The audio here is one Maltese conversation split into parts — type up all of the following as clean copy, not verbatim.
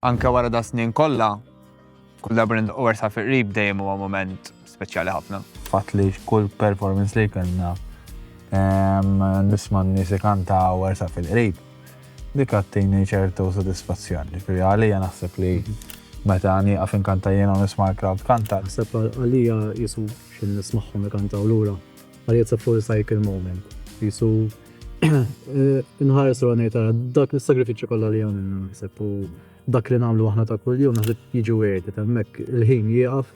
Anke wara da snin kollha, kull darba niltaqgħu Ersaq fil-Qrib dejjem huwa mument speċjali ħafna. Fatt li kull performance li kellna nisma' n-nies ikkantaw Ersaq fil-Qrib. Dik għattini ċertu sodisfazzjoni. Ġifieri għalija naħseb li meta nieqaf inkanta jiena nisma' l-crowd kanta. Naħseb għalija jisu xi nismagħhom ikkantaw lura. Għalija it's a full cycle moment. Jisu inħares għanej tara dak is-sagrifiċċju kollha li għamilna naħseb u dak li nagħmlu aħna ta' kuljum naħseb jiġi wieħed hemmhekk il-ħin jieqaf.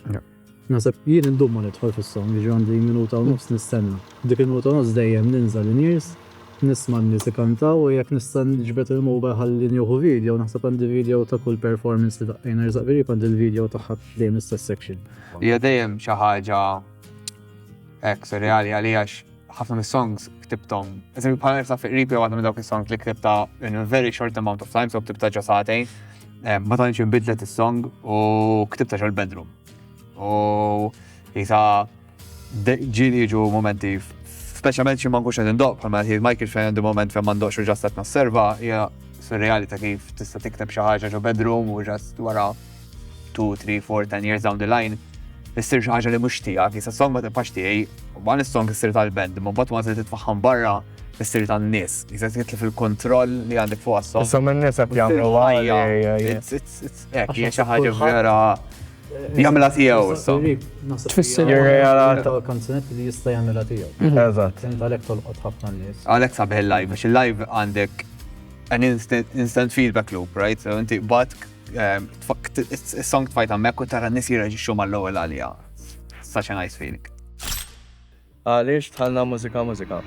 Naħseb jien indum ma nidħol fis-song, jiġi għandi minuta u nofs nistenna. Dik il-minuta u nofs dejjem ninżel in-nies, nisma' n-nies ikkantaw u jekk nista' niġbed il-mowbajl ħalli nieħu video, naħseb għandi video ta' kull performance li daqqejna Ersaq fil-Qrib għandi l-video tagħha dejjem l-istess section. Hija dejjem xi ħaġa hekk surreali għaliex ħafna mis-songs ktibthom. Eżempju bħal Ersaq fil-Qrib huwa waħda minn dawk is-songs li ktibta in a very short amount of time, so ktibta ġa sagħtejn. Ma tantx inbidlet is-song u ktibta ġol bedroom. U jisa ġieli jiġu momenti, speċjalment xi ma nkunx qed indoq bħalma qed Michael fejn għandu moment fejn m'għandokx u ġast qed nosserva, hija surreali ta' kif tista' tikteb xi ħaġa ġo bedroom u ġast wara 2, 3, 4, 10 years down the line issir xi ħaġa li mhux tiegħek, issa s-song ma tibqax tiegħi, u dan is-song issir tal-band, imma mbagħad ma titfaħħam barra issir tan-nies. Issa titli fil-kontroll li għandek fuq għas-song. Issa min-nies qed jagħmlu hekk hija xi ħaġa vera jagħmilha tiegħu is-song. Tfisser ir-realtà il-kanzunetta li jista' jagħmilha tiegħu. Eżatt. Int għalhekk tolqot ħafna nies. Għalhekk sabiħ il-live, biex il-live għandek an instant feedback loop, right? So inti bad is-song tfajt hemmhekk u tara n-nies jirreġixxu mal-ewwel għalija. Such a nice feeling. Għaliex tħallna mużika.